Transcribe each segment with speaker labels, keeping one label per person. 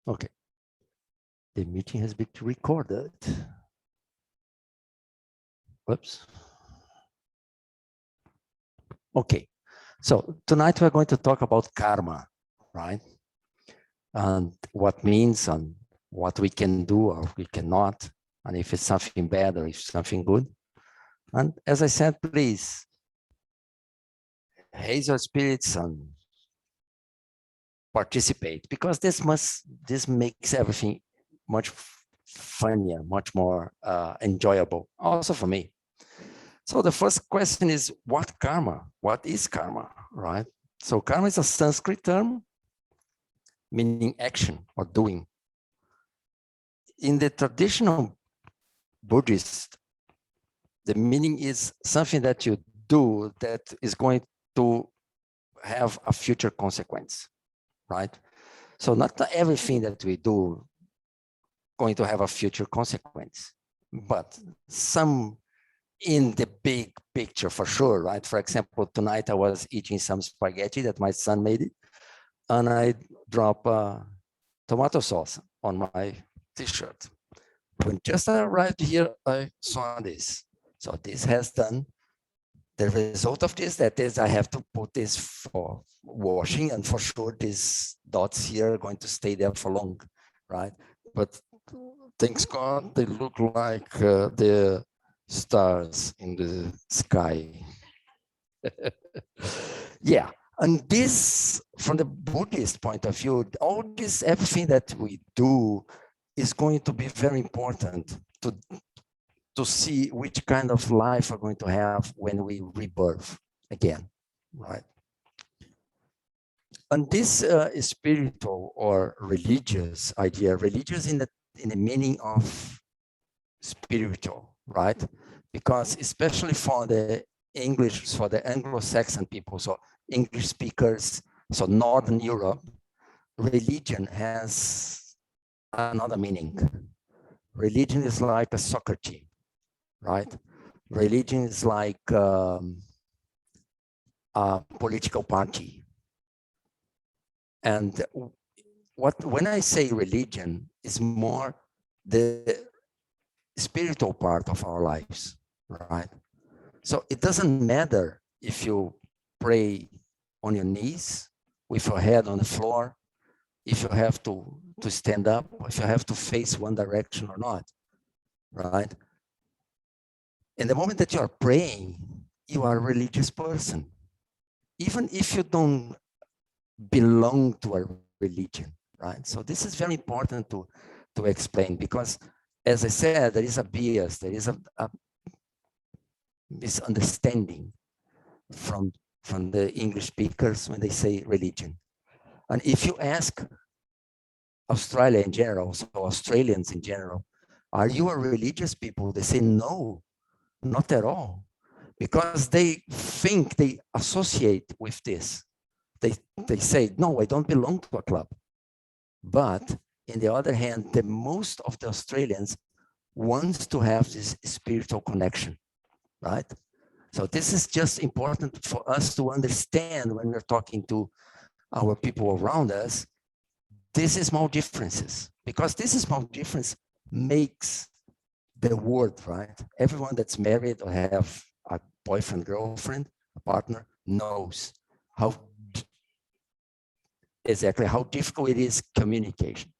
Speaker 1: Okay. The meeting has been recorded. Whoops. Okay. So tonight we're going to talk about karma, right? And what means and what we can do or we cannot, and if it's something bad or if something good. And as I said, please raise your spirits and participate, because this makes everything much funnier, much more enjoyable, also for me. So the first question is, what karma? What is karma, right? So karma is a Sanskrit term meaning action or doing. In the traditional Buddhist, the meaning is something that you do that is going to have a future consequence, right? So not everything that we do going to have a future consequence, but some in the big picture for sure, right? For example, tonight I was eating some spaghetti that my son made it, and I drop tomato sauce on my t-shirt. When just I arrived here, I saw this. So this has done, the result of this, that is, I have to put this for washing, and for sure these dots here are going to stay there for long, right? But thanks God, they look like the stars in the sky. Yeah, and this, from the Buddhist point of view, all this, everything that we do is going to be very important to see which kind of life we're going to have when we rebirth again, right? And this spiritual or religious idea, religious in the meaning of spiritual, right? Because especially for the English, for the Anglo-Saxon people, so English speakers, so Northern Europe, religion has another meaning. Religion is like a soccer team, right? Religion is like a political party. And when I say religion, is more the spiritual part of our lives, right? So it doesn't matter if you pray on your knees with your head on the floor, if you have to stand up, if you have to face one direction or not, right? In the moment that you are praying, you are a religious person, even if you don't belong to a religion, right? So this is very important to explain, because as I said, there is a bias, there is a misunderstanding from the English speakers when they say religion. And if you ask Australia in general, so Australians in general, are you a religious people? They say no, not at all, because they think they associate with this. They say, no, I don't belong to a club. But in the other hand, the most of the Australians wants to have this spiritual connection, right? So this is just important for us to understand when we're talking to our people around us. This is small differences, because this small difference makes the world, right? Everyone that's married or have a boyfriend, girlfriend, a partner knows how exactly how difficult it is communication.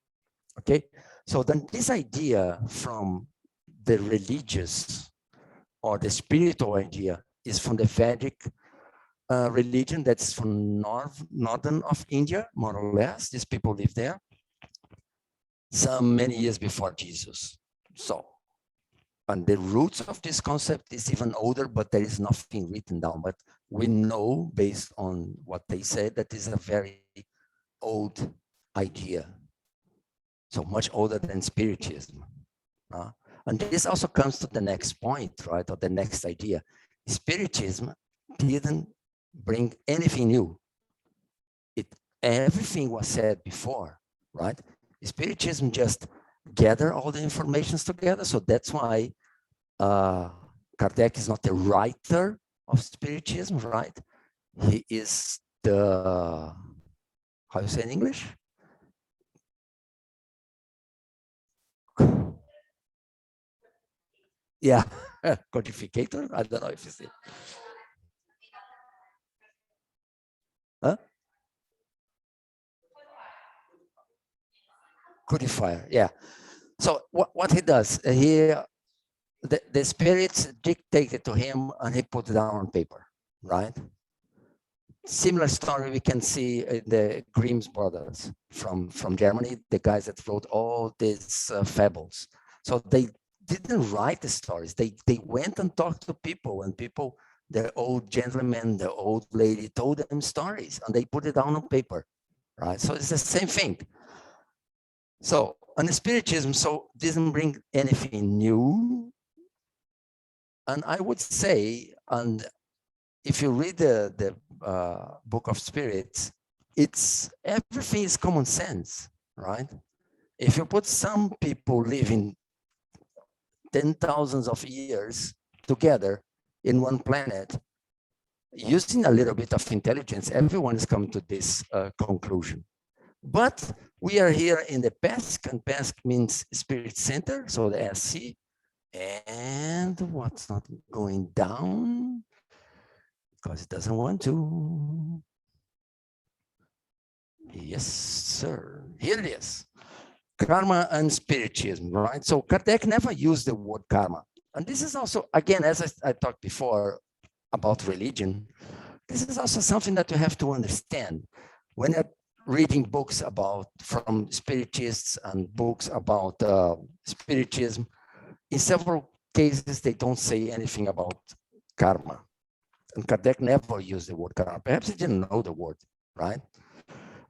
Speaker 1: Okay, so then this idea from the religious or the spiritual idea is from the Vedic religion that's from northern of India, more or less. These people live there some many years before Jesus. So, and the roots of this concept is even older, but there is nothing written down. But we know, based on what they said, that is a very old idea. So much older than spiritism. And this also comes to the next point, right? Or the next idea. Spiritism didn't bring anything new. Everything was said before, right? Spiritism just gather all the informations together. So that's why Kardec is not the writer of spiritism, right? He is the, how you say in English? Yeah, codificator. I don't know if it's it. Huh? Codifier. Yeah. So what he does, the spirits dictated to him and he put it down on paper, right? Similar story we can see in the Grimm's brothers from Germany, the guys that wrote all these fables. So they didn't write the stories. They went and talked to people, and people, the old gentleman, the old lady told them stories, and they put it down on paper, right? So it's the same thing. So, and spiritism so doesn't bring anything new. And I would say, and if you read the Book of Spirits, it's everything is common sense, right? If you put some people living 10,000s of years together in one planet, using a little bit of intelligence, everyone is coming to this conclusion. But we are here in the PESC, and PESC means Spirit Center, so the SC. And what's not going down? Because it doesn't want to. Yes, sir. Here it is. Karma and spiritism, right? So Kardec never used the word karma. And this is also, again, as I talked before about religion, this is also something that you have to understand. When you're reading books about from spiritists and books about spiritism, in several cases, they don't say anything about karma. And Kardec never used the word karma. Perhaps he didn't know the word, right?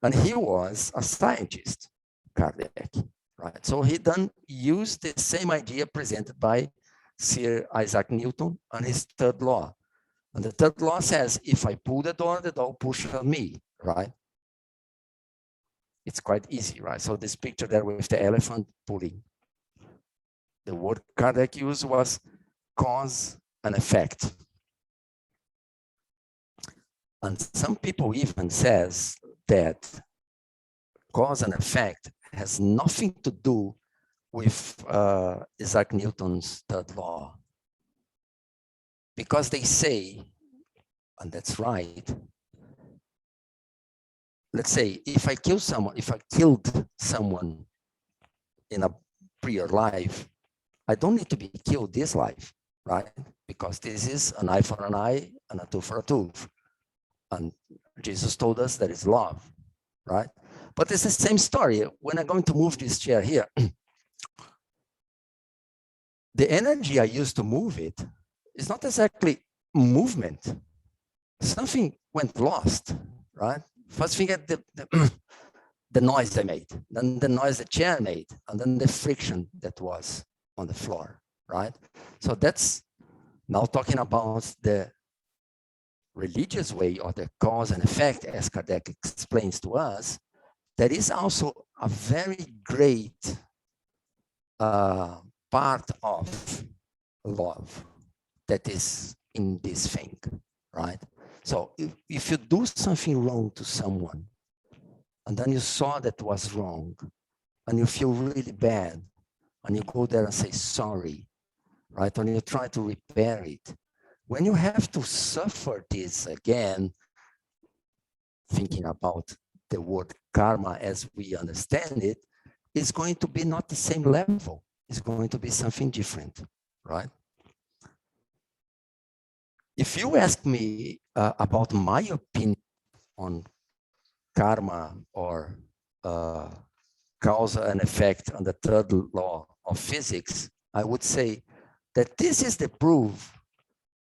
Speaker 1: And he was a scientist, Kardec, right? So he then used the same idea presented by Sir Isaac Newton and his third law. And the third law says, if I pull the door pushes on me, right? It's quite easy, right? So this picture there with the elephant pulling. The word Kardec used was cause and effect. And some people even says that cause and effect has nothing to do with Isaac Newton's third law. Because they say, and that's right, let's say if I killed someone in a prior life, I don't need to be killed this life, right? Because this is an eye for an eye and a tooth for a tooth. And Jesus told us that is love, right? But it's the same story. When I'm going to move this chair here, the energy I use to move it is not exactly movement. Something went lost, right? First thing, the noise I made, then the noise the chair made, and then the friction that was on the floor, right? So that's now talking about the religious way or the cause and effect, as Kardec explains to us. There is also a very great part of love that is in this thing, right? So if you do something wrong to someone, and then you saw that was wrong, and you feel really bad, and you go there and say sorry, right? And you try to repair it. When you have to suffer this again, thinking about the word karma as we understand it, it's going to be not the same level. It's going to be something different, right? If you ask me about my opinion on karma or cause and effect on the third law of physics, I would say that this is the proof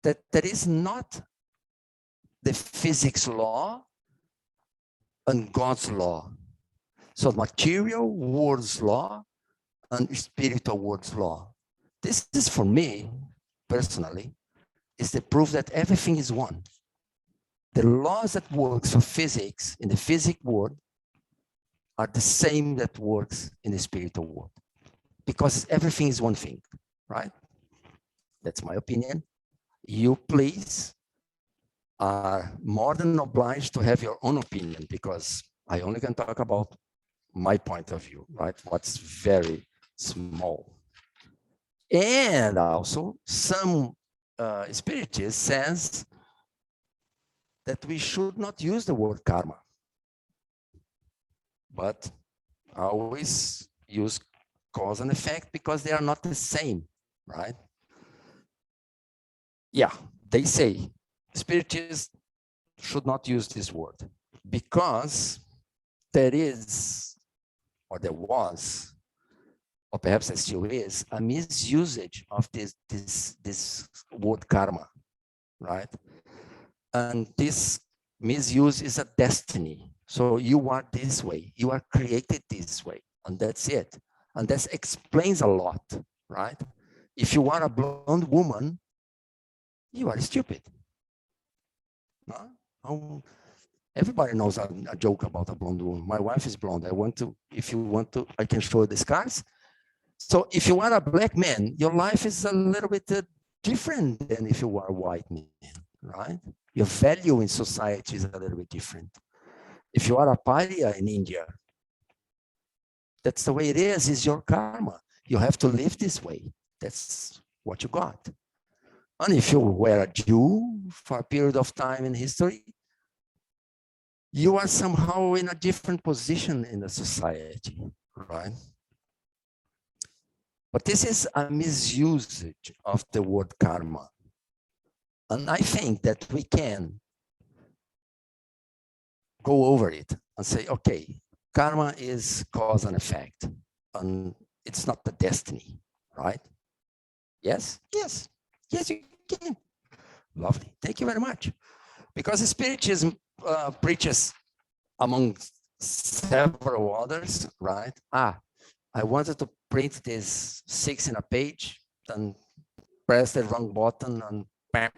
Speaker 1: that there is not the physics law and God's law. So material world's law and spiritual world's law. This is for me, personally, is the proof that everything is one. The laws that works for physics in the physics world are the same that works in the spiritual world, because everything is one thing, right? That's my opinion. You please are more than obliged to have your own opinion, because I only can talk about my point of view, right? What's very small. And also some spiritists says that we should not use the word karma, but always use cause and effect because they are not the same, right? Yeah, they say spiritists should not use this word because there is, or there was, or perhaps there still is, a misusage of this word karma, right? And this misuse is a destiny. So you are this way, you are created this way, and that's it. And that explains a lot, right? If you are a blonde woman, you are stupid. Huh? Oh, everybody knows a joke about a blonde woman. My wife is blonde. I want to, if you want to, I can show you the scars. So if you are a black man, your life is a little bit different than if you are a white man, right? Your value in society is a little bit different. If you are a pariah in India, that's the way it is your karma. You have to live this way. That's what you got. And if you were a Jew for a period of time in history, you are somehow in a different position in the society, right? But this is a misusage of the word karma. And I think that we can go over it and say, okay, karma is cause and effect, and it's not the destiny, right? Yes, yes, yes, you can. Lovely, thank you very much. Because Spiritism preaches, among several others, right? I wanted to print this 6 in a page, then press the wrong button and bam,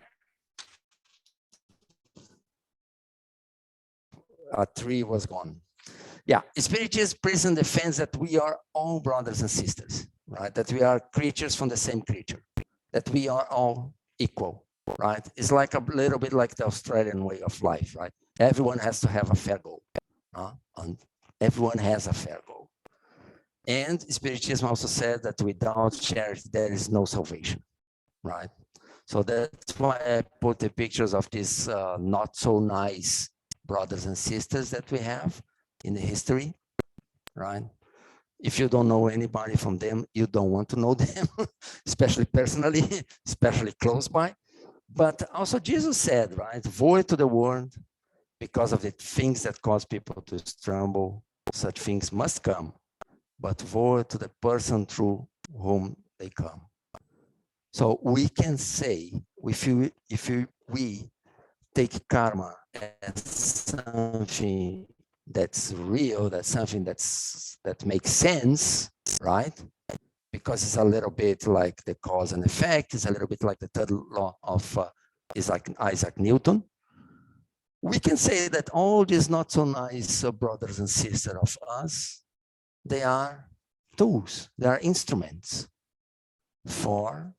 Speaker 1: a 3 was gone. Yeah, Spiritism present defends that we are all brothers and sisters, right? That we are creatures from the same creature, that we are all equal, right? It's like a little bit like the Australian way of life, right? Everyone has to have a fair go, and everyone has a fair go. And Spiritism also said that without charity, there is no salvation, right? So that's why I put the pictures of these not so nice brothers and sisters that we have in the history, right? If you don't know anybody from them, you don't want to know them, especially personally, especially close by. But also Jesus said, right, woe to the world because of the things that cause people to stumble. Such things must come, but woe to the person through whom they come. So we can say, we take karma as something that's real, that's something that makes sense, right? Because it's a little bit like the cause and effect, it's a little bit like the third law of Isaac Newton. We can say that all these not so nice brothers and sisters of us, they are tools, they are instruments for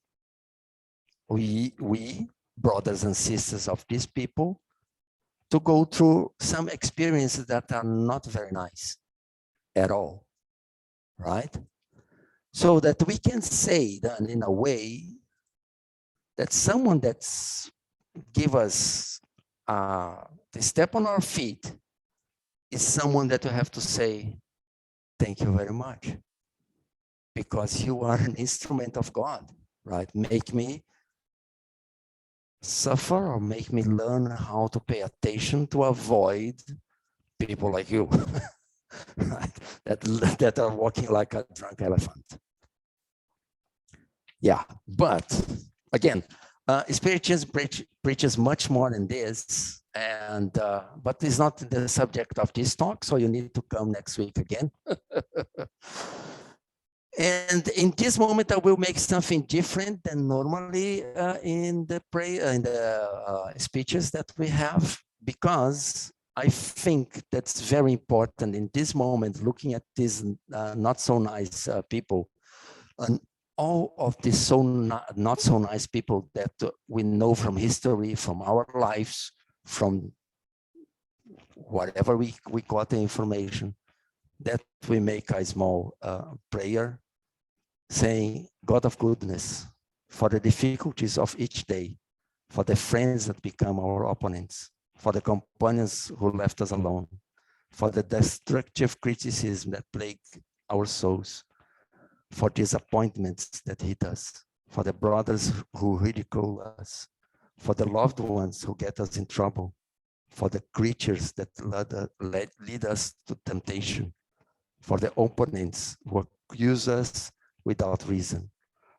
Speaker 1: we brothers and sisters of these people to go through some experiences that are not very nice at all, right? So that we can say that in a way that someone that's give us the step on our feet is someone that we have to say, thank you very much, because you are an instrument of God, right? Make me suffer or make me learn how to pay attention to avoid people like you, right? that are walking like a drunk elephant. Yeah, but again, Spiritism preaches much more than this, and but it's not the subject of this talk, so you need to come next week again. And in this moment, I will make something different than normally in the speeches that we have, because I think that's very important in this moment, looking at these not so nice people, and all of these not so nice people that we know from history, from our lives, from whatever we got the information, that we make a small prayer saying, God of goodness, for the difficulties of each day, for the friends that become our opponents, for the companions who left us alone, for the destructive criticism that plague our souls, for disappointments that hit us, for the brothers who ridicule us, for the loved ones who get us in trouble, for the creatures that lead us to temptation, for the opponents who accuse us without reason,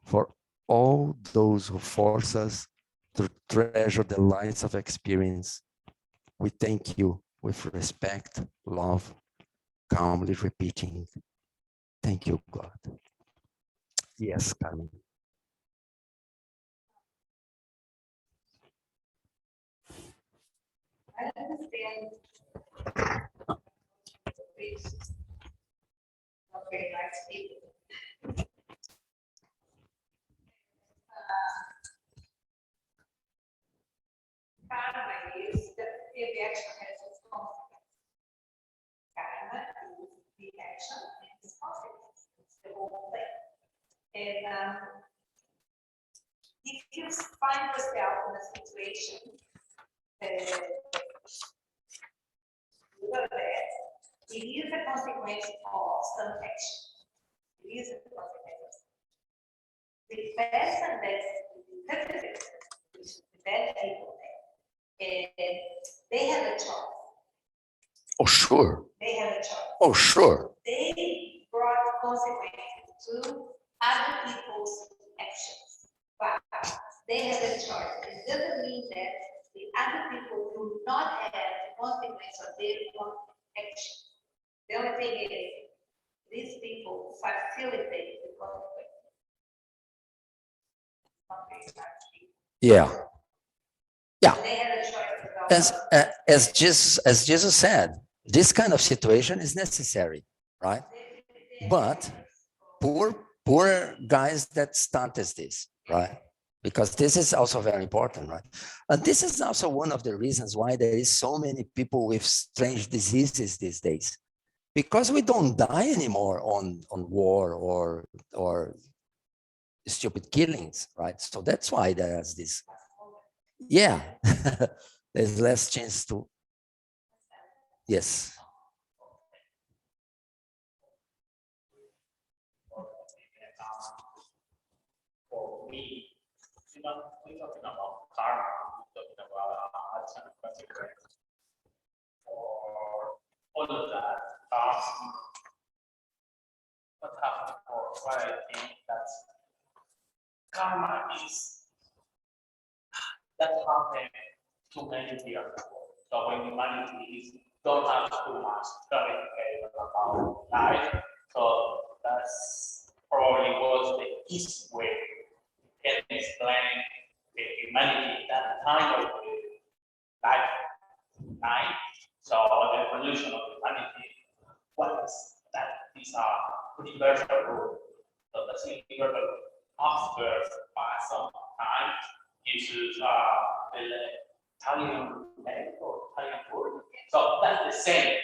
Speaker 1: for all those who force us to treasure the lines of experience. We thank you with respect, love, calmly repeating, thank you, God. Yes, Carmen.
Speaker 2: I understand not very nice people. Karma is the action has its consequence. Karma is the action and its consequence. It's the whole thing. And if you find yourself in a situation good or bad, it is a consequence of some action. It is a consequence. The person that's the which is the bad people there, they have a choice.
Speaker 1: Oh, sure.
Speaker 2: They have a choice.
Speaker 1: Oh, sure.
Speaker 2: They brought consequences to other people's actions, but they have a choice. It doesn't mean that the other people do not have the consequence of their own actions. The only thing is, these people facilitate the consequence.
Speaker 1: Yeah. Yeah.
Speaker 2: They have a choice.
Speaker 1: As Jesus said, this kind of situation is necessary, right? But poor guys that start as this, right? Because this is also very important, right? And this is also one of the reasons why there is so many people with strange diseases these days, because we don't die anymore on war or stupid killings, right? So that's why there's this. Yeah, there's less chance to. Yes.
Speaker 3: For me, we're talking about karma, we're talking about action and consequence. For all of that, what happened for what I think that karma is that happened to many years ago. So when humanity don't have too much clarification about life, so that's probably was the easy way to can explain the humanity that time of the lifetime. So the evolution of humanity, what is that? These are universal rules. So the universal rule after some time into the Italian or Italian food. So that's the same.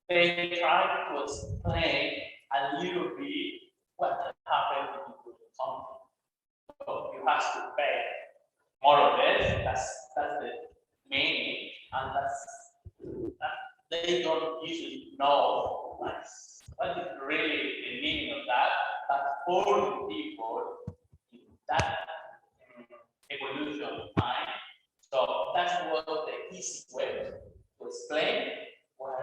Speaker 3: They try to explain a little bit what happened when you put something. So you have to pay more or less. That's the meaning, and that they don't usually know what is really the meaning of that. But for the people in that evolution time, so that's what the easy way to explain what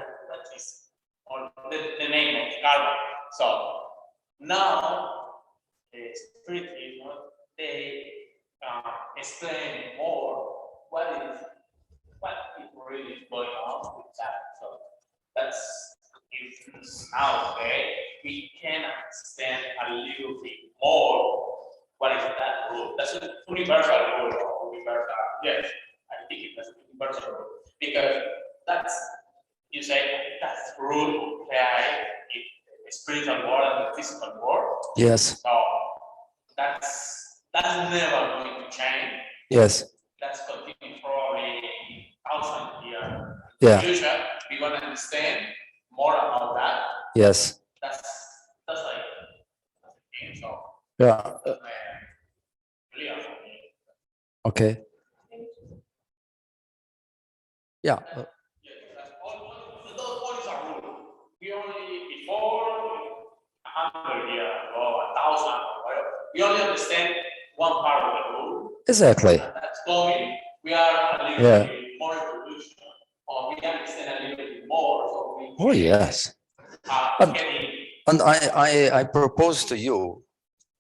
Speaker 3: is the name of karma. So now the spiritism they explain more what is really going on with that. So that's if now we can understand a little bit more what is that rule. That's a universal rule or universal. Yes, I think it's a universal rule because that's you say that's rule apply in the spiritual world and the physical world.
Speaker 1: Yes.
Speaker 3: So that's never going to change.
Speaker 1: Yes.
Speaker 3: That's continue probably 1,000 years.
Speaker 1: Yeah.
Speaker 3: In the future, we're gonna understand more about that.
Speaker 1: Yes.
Speaker 3: That's like that's the thing. So
Speaker 1: Yeah.
Speaker 3: clear for me.
Speaker 1: Okay. Yeah.
Speaker 3: All these are rules. We only, before 100 years or 1,000 or whatever, we only understand one part of the rule.
Speaker 1: Exactly.
Speaker 3: And that's going, we are a little
Speaker 1: Yeah.
Speaker 3: bit more evolution, or we understand a little bit more, so we
Speaker 1: Oh yes. And-
Speaker 3: getting
Speaker 1: And I propose to you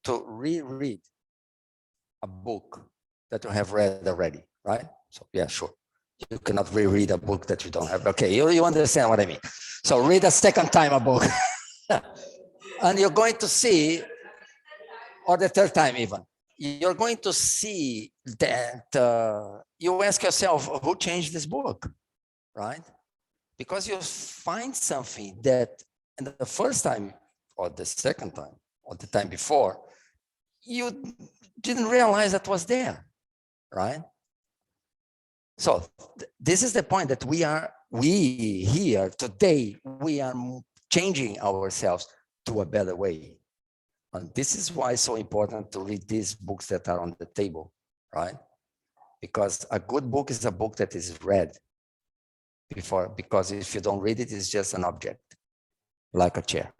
Speaker 1: to reread a book that you have read already, right? So yeah, sure. You cannot reread a book that you don't have. Okay, you understand what I mean. So read a second time a book. And you're going to see, or the third time even, you're going to see that you ask yourself, who changed this book, right? Because you find something that in the first time or the second time or the time before, you didn't realize that was there, right? So this is the point that we here today, we are changing ourselves to a better way. And this is why it's so important to read these books that are on the table, right? Because a good book is a book that is read before, because if you don't read it, it's just an object, like a chair,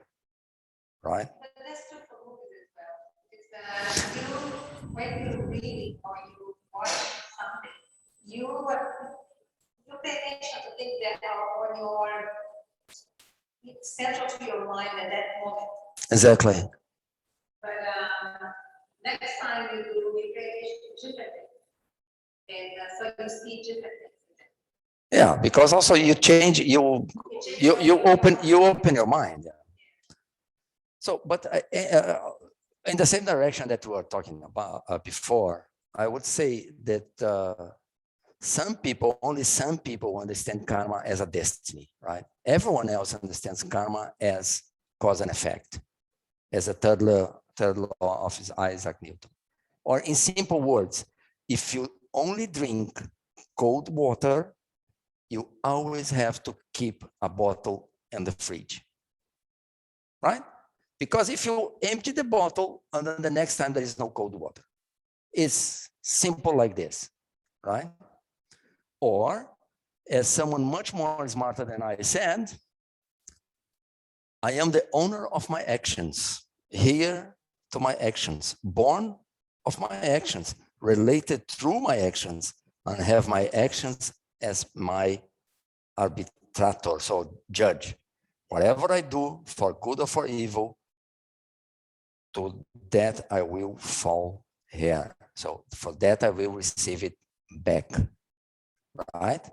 Speaker 1: right?
Speaker 2: But that's true for movies as well. It's that you, when you read or you watch something, you pay attention to things that are on your, it's central to your mind at that moment.
Speaker 1: Exactly.
Speaker 2: But next time you pay attention to different things. And so you see different things.
Speaker 1: Yeah, because also you change, you open your mind. So, but in the same direction that we were talking about before, I would say that only some people understand karma as a destiny, right? Everyone else understands karma as cause and effect, as a third law of Isaac Newton. Or in simple words, if you only drink cold water, you always have to keep a bottle in the fridge, right? Because if you empty the bottle and then the next time there is no cold water, it's simple like this, right? Or as someone much more smarter than I said, I am the owner of my actions, here to my actions, born of my actions, related through my actions, and have my actions as my arbitrator, so judge. Whatever I do, for good or for evil, to that I will fall here. So for that I will receive it back, right?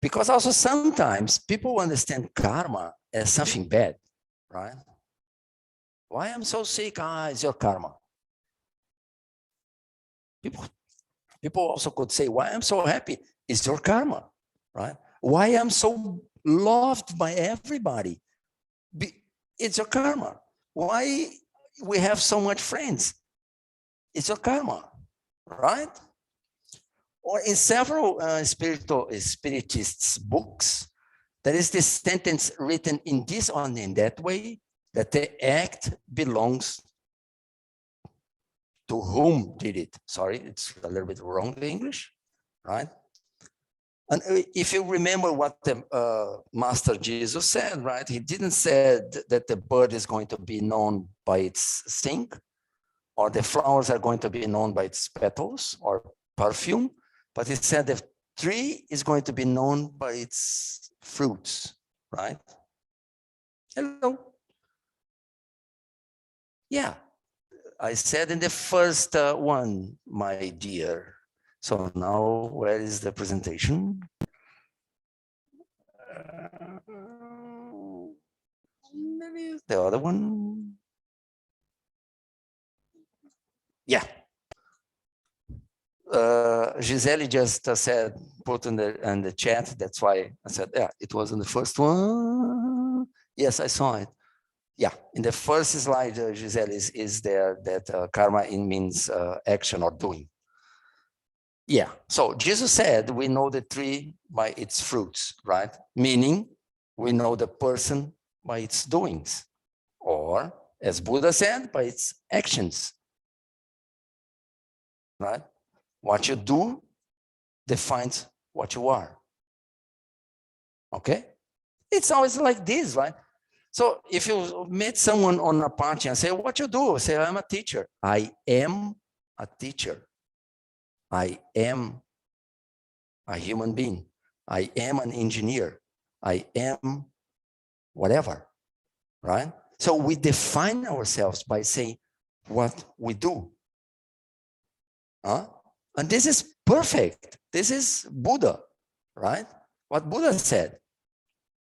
Speaker 1: Because also sometimes people understand karma as something bad, right? Why I'm so sick? It's your karma. People also could say, why I'm so happy? It's your karma, right? Why I'm so loved by everybody? It's your karma. Why we have so much friends? It's your karma, right? Or in several spiritists' books, there is this sentence written in this or in that way, that the act belongs to whom did it. Sorry, it's a little bit wrong, the English, right? And if you remember what the Master Jesus said, right? He didn't say that the bird is going to be known by its sting, or the flowers are going to be known by its petals or perfume, but he said the tree is going to be known by its fruits, right? Hello. Yeah, I said in the first one, my dear. So now, where is the presentation? Maybe the other one. Yeah. Gisele just said, put in the chat. That's why I said, yeah, it was in the first one. Yes, I saw it. Yeah, in the first slide, Gisele is there that karma means action or doing. Yeah, so Jesus said, we know the tree by its fruits, right? Meaning we know the person by its doings. Or As Buddha said, by its actions, right? What you do defines what you are. Okay? It's always like this, right? So if you meet someone on a party and say, what you do? Say, I'm a teacher. I am a teacher. I am a human being. I am an engineer. I am whatever, right? So we define ourselves by saying what we do. And this is perfect. This is Buddha, right? What Buddha said,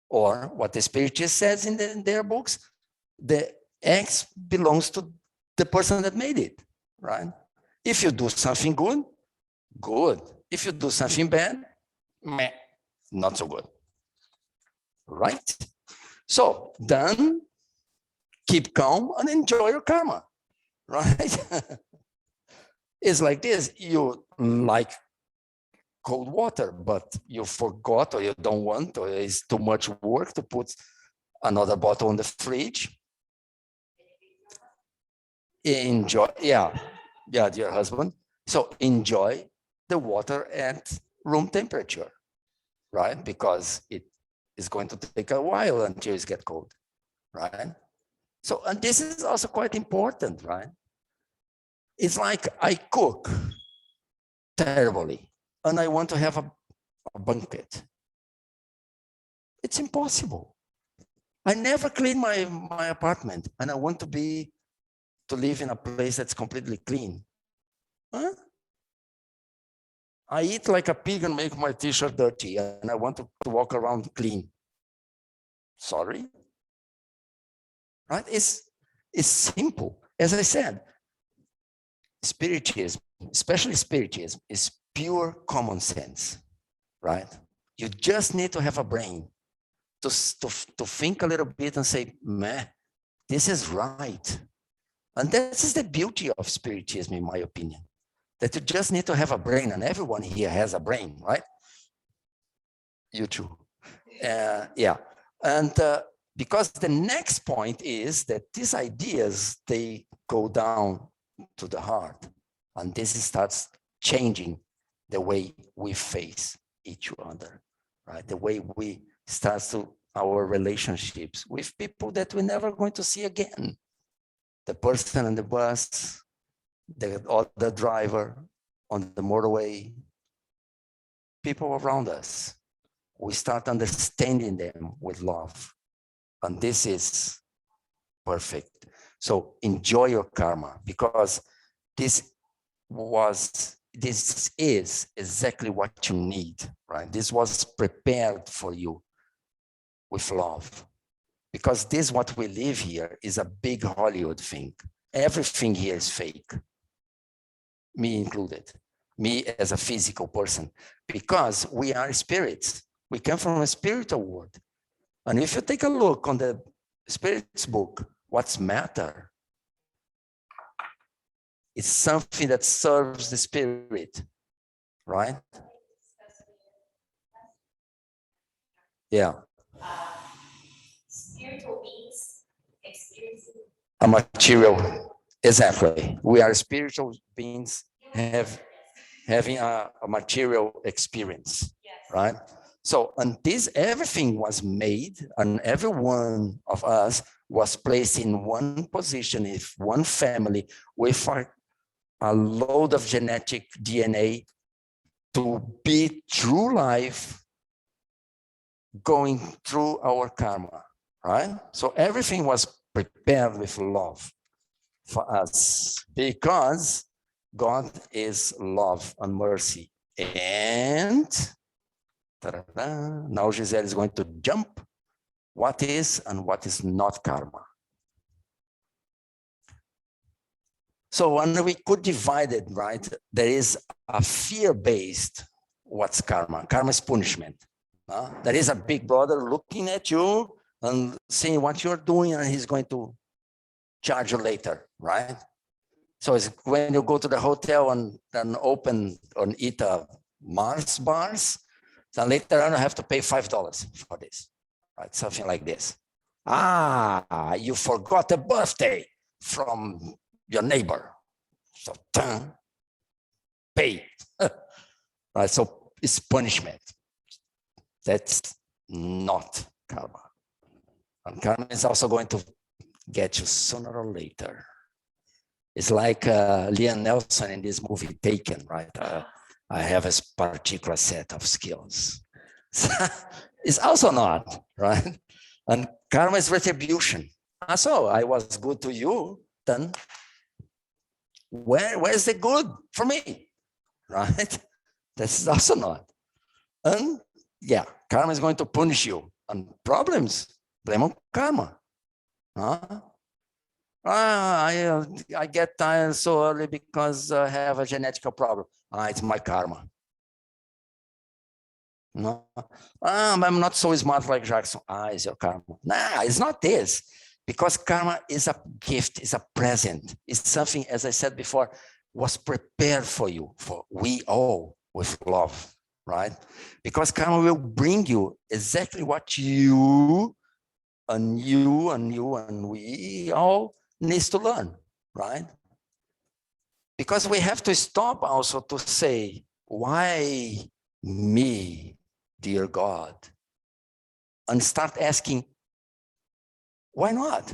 Speaker 1: or what the Spiritist says in their books, the X belongs to the person that made it, right? If you do something good, good. If you do something bad, meh, not so good, right? So then keep calm and enjoy your karma, right? It's like this, you like cold water, but you forgot or you don't want, or it's too much work to put another bottle in the fridge. Enjoy, yeah, dear husband. So enjoy the water at room temperature, right? Because it is going to take a while until it gets cold, right? So, and this is also quite important, right? It's like I cook terribly and I want to have a banquet. It's impossible. I never clean my apartment and I want to live in a place that's completely clean. Huh? I eat like a pig and make my t-shirt dirty and I want to walk around clean. Sorry. Right? It's simple. As I said, Spiritism, especially Spiritism, is pure common sense, right? You just need to have a brain to think a little bit and say, meh, this is right. And this is the beauty of Spiritism, in my opinion, that you just need to have a brain, and everyone here has a brain, right? You too. Yeah. And because the next point is that these ideas, they go down to the heart, and this starts changing the way we face each other, right? The way we start to our relationships with people that we're never going to see again. The person on the bus, the other driver on the motorway, people around us. We start understanding them with love. And this is perfect. So enjoy your karma, because this is exactly what you need, right? This was prepared for you with love, because this, what we live here, is a big Hollywood thing. Everything here is fake, me included, me as a physical person, because we are spirits. We come from a spiritual world. And if you take a look on the Spirit's book, what's matter? It's something that serves the spirit, right? Yeah.
Speaker 2: Spiritual beings experiencing
Speaker 1: A material, exactly. We are spiritual beings having a material experience, right? So, and this, everything was made, and every one of us was placed in one position, if one family, with a load of genetic DNA to be true life going through our karma, right? So everything was prepared with love for us, because God is love and mercy. And now Giselle is going to jump what is and what is not karma. So when we could divide it, right, there is a fear-based what's karma. Karma is punishment. There is a big brother looking at you and seeing what you're doing, and he's going to charge you later, right? So it's when you go to the hotel and open and eat a Mars bars, then later on you have to pay $5 for this, right? Something like this. Ah, you forgot a birthday from your neighbor. So pay. Right, so it's punishment. That's not karma. And karma is also going to get you sooner or later. It's like Liam Nelson in this movie Taken, right? I have a particular set of skills. It's also not, right? And karma is retribution. So I was good to you, then where's the good for me, right? That's also not. And yeah, karma is going to punish you. And problems, blame on karma. Huh? I get tired so early because I have a genetical problem. It's my karma. No, I'm not so smart like Jackson. It's your karma. Nah, it's not this. Because karma is a gift, is a present. It's something, as I said before, was prepared for you, for we all with love, right? Because karma will bring you exactly what you and we all needs to learn, right? Because we have to stop also to say, why me, dear God? And start asking, why not?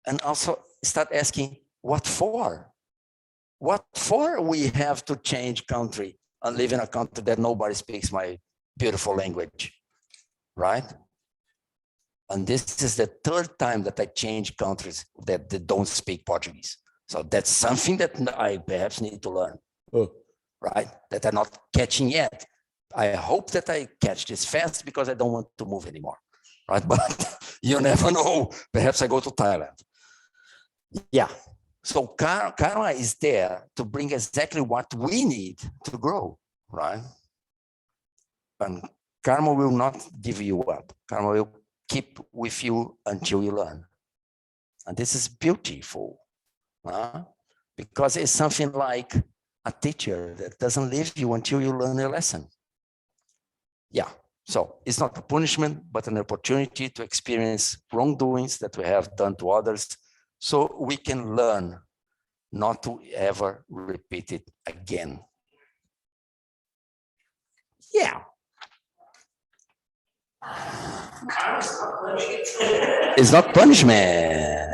Speaker 1: And also start asking, what for? What for we have to change country and live in a country that nobody speaks my beautiful language, right? And this is the third time that I change countries that they don't speak Portuguese. So that's something that I perhaps need to learn, right? That I'm not catching yet. I hope that I catch this fast because I don't want to move anymore, right? But you never know. Perhaps I go to Thailand. Yeah. So karma is there to bring exactly what we need to grow, right? And karma will not give you up. Karma will keep with you until you learn. And this is beautiful, because it's something like a teacher that doesn't leave you until you learn a lesson. Yeah, so it's not a punishment, but an opportunity to experience wrongdoings that we have done to others so we can learn not to ever repeat it again. Yeah. It's not punishment.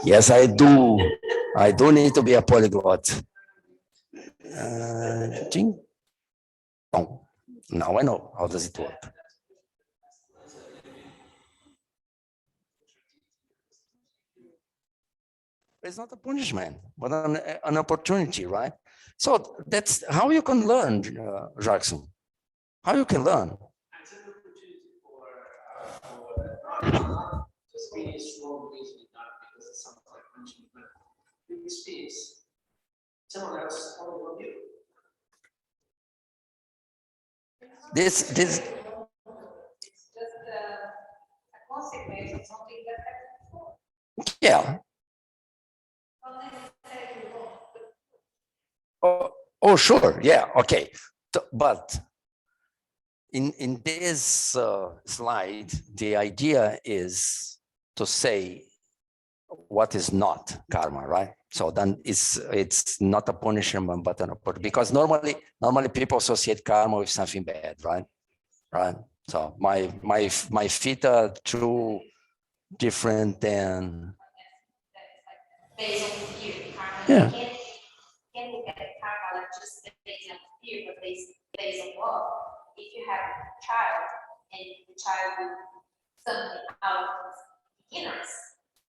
Speaker 1: Yes, I do. I do need to be a polyglot. Now I know. How does it work? It's not a punishment, but an opportunity, right? So that's how you can learn, Jackson. How you can learn.
Speaker 4: It's an opportunity for just being strong reasoning, not because it sounds like punishment, but you experience someone else only on you.
Speaker 1: This
Speaker 2: It's just a consequence of something that happened before.
Speaker 1: yeah.
Speaker 2: Not necessarily wrong.
Speaker 1: Oh, sure. Yeah. Okay. But in this slide, the idea is to say what is not karma, right? So then it's not a punishment, but an opportunity. Because normally people associate karma with something bad, right? Right. So my feet are too different than.
Speaker 2: Based on fear, karma.
Speaker 1: Yeah.
Speaker 2: You can't look at karma like just based on fear, but based on love. If you have a child and the child will something out of his beginners,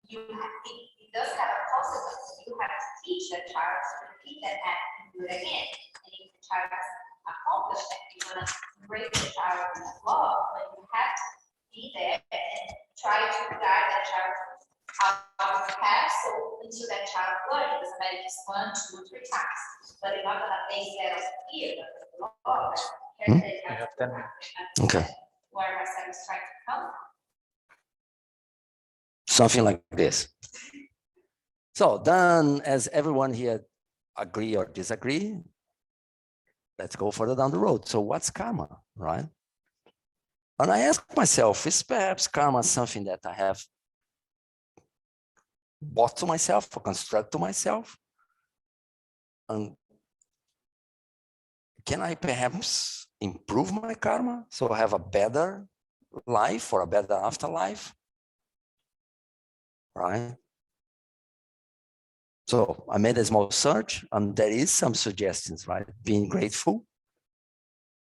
Speaker 2: it does have a consequence. You have to teach that child to repeat that act and do it again. And if the child has accomplished that, you want to embrace the child with love, but you have to be there and try to guide that child out of the path, so until that child learns. It doesn't matter if it's 1, 2, 3 times, but you're not going to face that as fear, but love.
Speaker 1: Okay.
Speaker 2: Where Marcelo is trying to come from.
Speaker 1: Something like this. So then, as everyone here agree or disagree, let's go further down the road. So what's karma, right? And I ask myself, is perhaps karma something that I have bought to myself or construct to myself? And can I perhaps improve my karma so I have a better life or a better afterlife? Right? So I made a small search and there is some suggestions, right? Being grateful.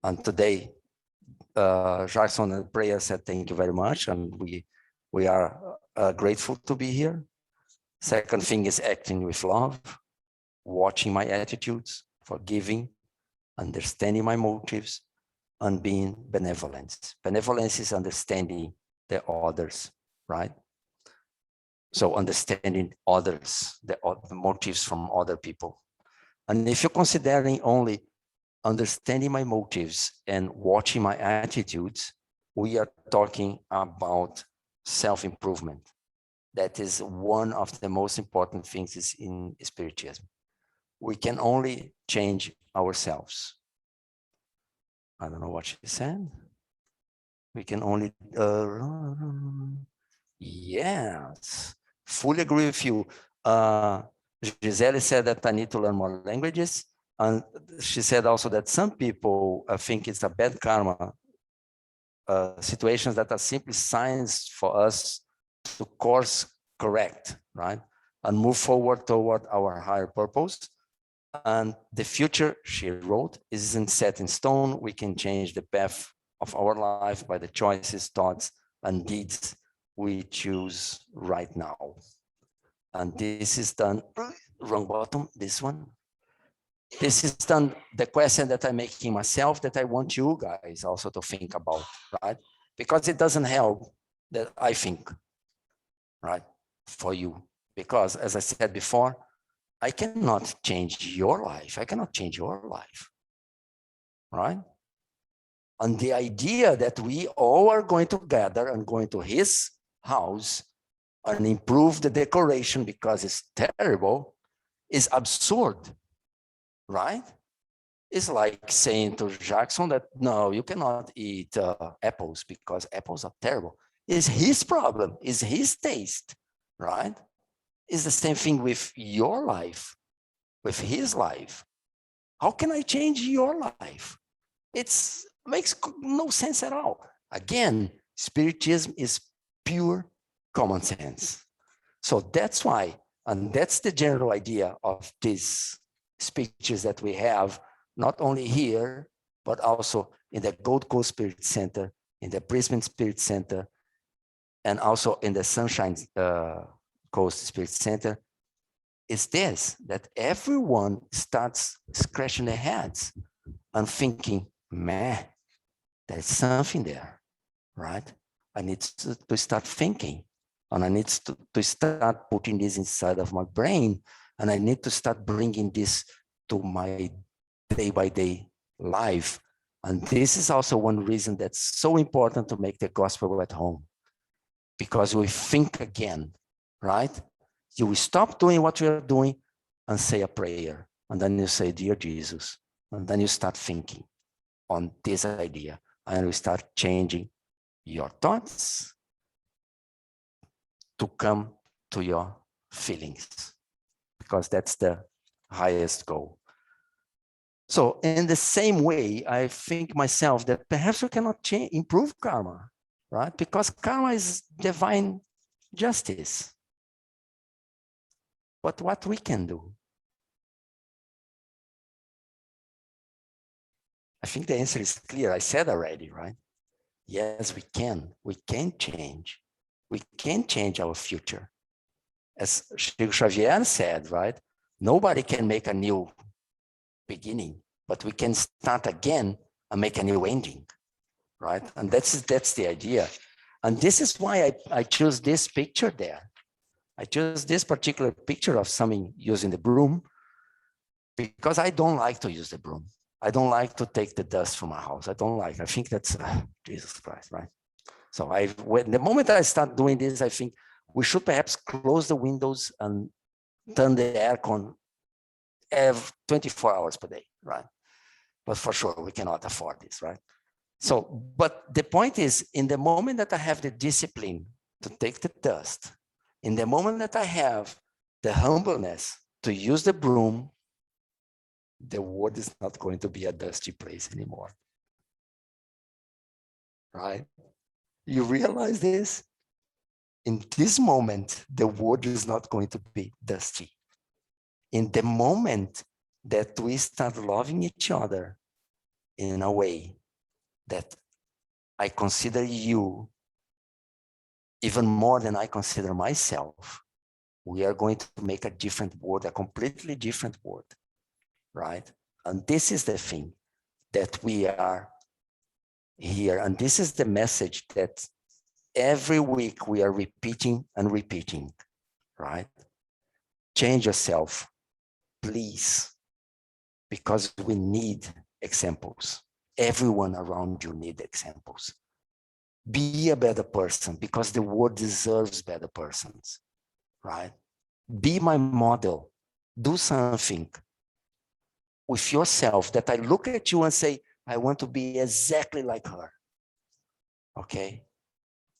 Speaker 1: And today, Jackson and prayer said, thank you very much. And we are grateful to be here. Second thing is acting with love, watching my attitudes, forgiving, understanding my motives, and being benevolent. Benevolence is understanding the others, right? So understanding others, the motives from other people. And if you're considering only understanding my motives and watching my attitudes, we are talking about self-improvement. That is one of the most important things in Spiritism. We can only change ourselves. I don't know what she said. We can only, yes, fully agree with you. Gisele said that I need to learn more languages. And she said also that some people think it's a bad karma, situations that are simply signs for us to course correct, right? And move forward toward our higher purpose. And the future, she wrote, isn't set in stone. We can change the path of our life by the choices, thoughts, and deeds we choose right now. And this is done, wrong bottom, this one. This is done, the question that I'm making myself that I want you guys also to think about, right? Because it doesn't help that I think, right, for you. Because as I said before, I cannot change your life. I cannot change your life, right? And the idea that we all are going to gather and going to his house and improve the decoration because it's terrible is absurd, right? It's like saying to Jackson that, no, you cannot eat apples because apples are terrible. It's his problem, it's his taste, right? It's the same thing with your life, with his life. How can I change your life? It makes no sense at all. Again, Spiritism is pure common sense. So that's why, and that's the general idea of these speeches that we have, not only here, but also in the Gold Coast Spirit Center, in the Brisbane Spirit Center, and also in the Sunshine Coast Spirit Center, is this, that everyone starts scratching their heads and thinking, man, there's something there, right? I need to start thinking, and I need to start putting this inside of my brain, and I need to start bringing this to my day-by-day life. And this is also one reason that's so important to make the gospel at home, because we think again, right? You will stop doing what you're doing and say a prayer, and then you say, dear Jesus, and then you start thinking on this idea, and you start changing your thoughts to come to your feelings, because that's the highest goal. So in the same way, I think myself that perhaps we cannot improve karma, right? Because karma is divine justice. But what we can do? I think the answer is clear. I said already, right? Yes, we can. We can change. We can change our future. As Chico Xavier said, right? Nobody can make a new beginning, but we can start again and make a new ending, right? And that's the idea. And this is why I chose this picture there. I chose this particular picture of someone using the broom because I don't like to use the broom. I don't like to take the dust from my house. I think that's, Jesus Christ, right? So when the moment I start doing this, I think we should perhaps close the windows and turn the aircon 24 hours per day, right? But for sure, we cannot afford this, right? So, but the point is, in the moment that I have the discipline to take the dust, in the moment that I have the humbleness to use the broom, the world is not going to be a dusty place anymore. Right? You realize this? In this moment, the world is not going to be dusty. In the moment that we start loving each other in a way that I consider you even more than I consider myself, we are going to make a different world, a completely different world, right? And this is the thing that we are here. And this is the message that every week we are repeating and repeating, right? Change yourself, please, because we need examples. Everyone around you needs examples. Be a better person because the world deserves better persons, right? Be my model. Do something with yourself that I look at you and say, I want to be exactly like her. Okay?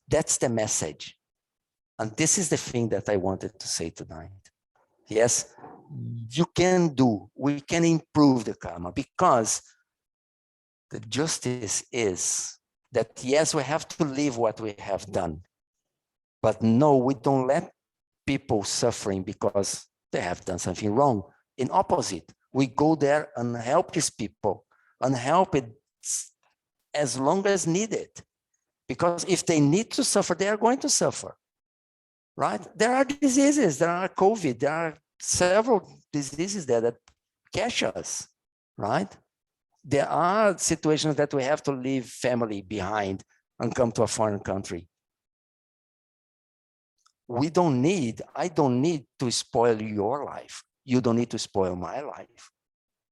Speaker 1: That's the message. And this is the thing that I wanted to say tonight. Yes, you can do, we can improve the karma because the justice is that, yes, we have to live what we have done. But no, we don't let people suffering because they have done something wrong. In opposite, we go there and help these people and help it as long as needed. Because if they need to suffer, they are going to suffer, right? There are diseases, there are COVID, there are several diseases there that catch us, right? There are situations that we have to leave family behind and come to a foreign country. I don't need to spoil your life. You don't need to spoil my life.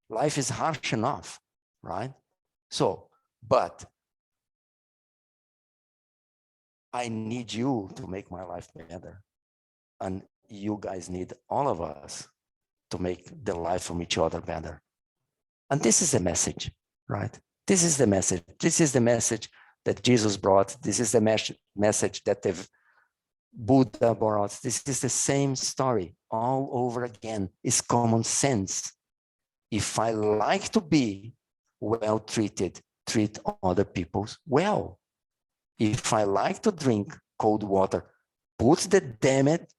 Speaker 1: Life is harsh enough, right? So, but I need you to make my life better. And you guys need all of us to make the life from each other better. And this is the message, right? This is the message. This is the message that Jesus brought. This is the message that the Buddha brought. This is the same story all over again. It's common sense. If I like to be well treated, treat other people well. If I like to drink cold water, put the damn it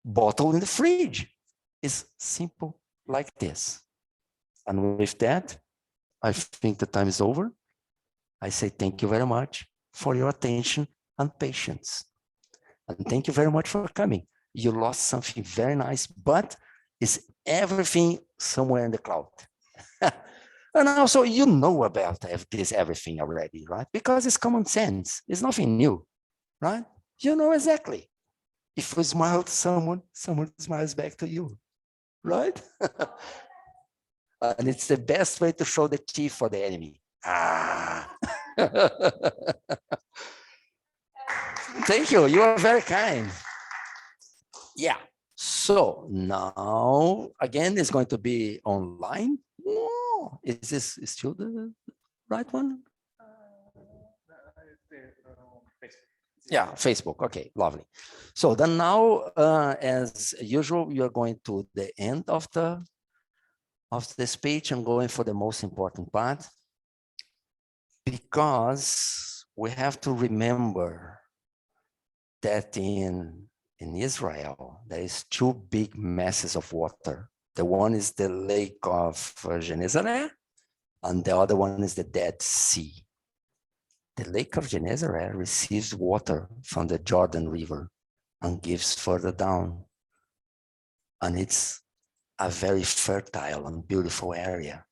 Speaker 1: bottle in the fridge. It's simple like this. And with that, I think the time is over. I say thank you very much for your attention and patience. And thank you very much for coming. You lost something very nice, but it's everything somewhere in the cloud. And also, you know about this everything already, right? Because it's common sense. It's nothing new, right? You know exactly. If you smile to someone, someone smiles back to you, right? And it's the best way to show the teeth for the enemy. Ah. Thank you. You are very kind. Yeah. So now, again, it's going to be online. Oh, is this still the right one? Yeah, Facebook. Okay, lovely. So then now, as usual, we are going to the end of the speech. I'm going for the most important part because we have to remember that in Israel, there is two big masses of water. The one is the lake of Gennesaret, and the other one is the Dead Sea. The lake of Gennesaret receives water from the Jordan River and gives further down. And it's a very fertile and beautiful area.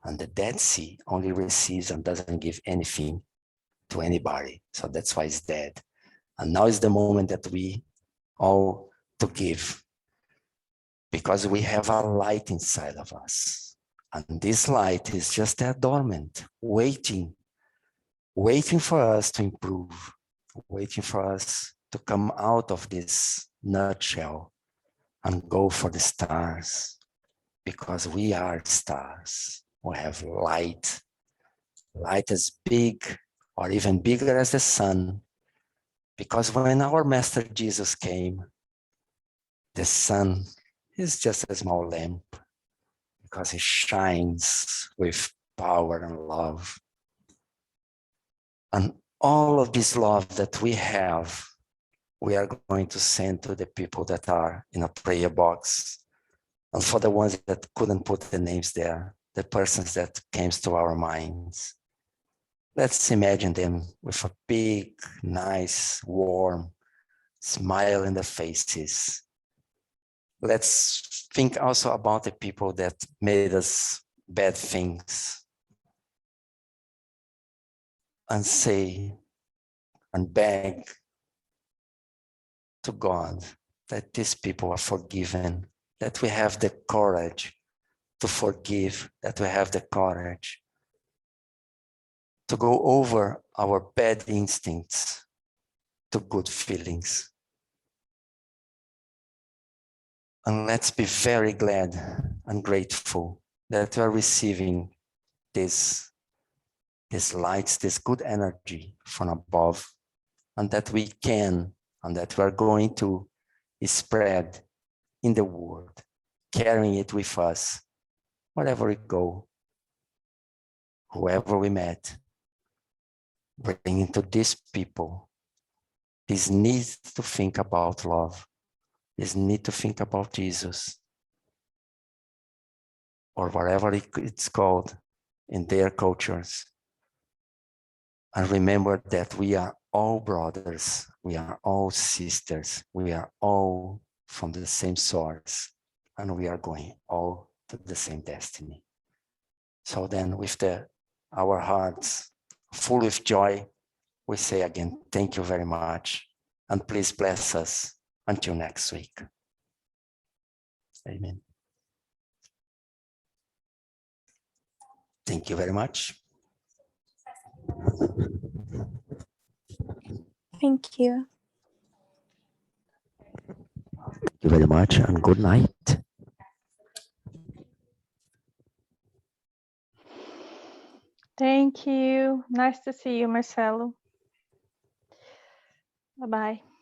Speaker 1: And the Dead Sea only receives and doesn't give anything to anybody. So that's why it's dead. And now is the moment that we all to give, because we have a light inside of us. And this light is just there dormant, waiting for us to improve, waiting for us to come out of this nutshell and go for the stars, because we are stars. We have light light as big or even bigger as the sun. Because when our Master Jesus came, the sun is just a small lamp because it shines with power and love. And all of this love that we have, we are going to send to the people that are in a prayer box. And for the ones that couldn't put the names there, the persons that came to our minds, let's imagine them with a big, nice, warm smile in their faces. Let's think also about the people that made us bad things and say and beg to God that these people are forgiven, that we have the courage to forgive, that we have the courage to go over our bad instincts to good feelings. And let's be very glad and grateful that we are receiving these lights, this good energy from above, and that we can, and that we are going to spread in the world, carrying it with us wherever we go, whoever we met, bringing to these people this need to think about love, this need to think about Jesus, or whatever it's called in their cultures. And remember that we are all brothers, we are all sisters, we are all from the same source, and we are going all to the same destiny. So then with our hearts full of joy, we say again, thank you very much, and please bless us until next week. Amen. Thank you very much.
Speaker 5: Thank you.
Speaker 1: Thank you very much, and good night.
Speaker 5: Thank you. Nice to see you, Marcelo. Bye-bye.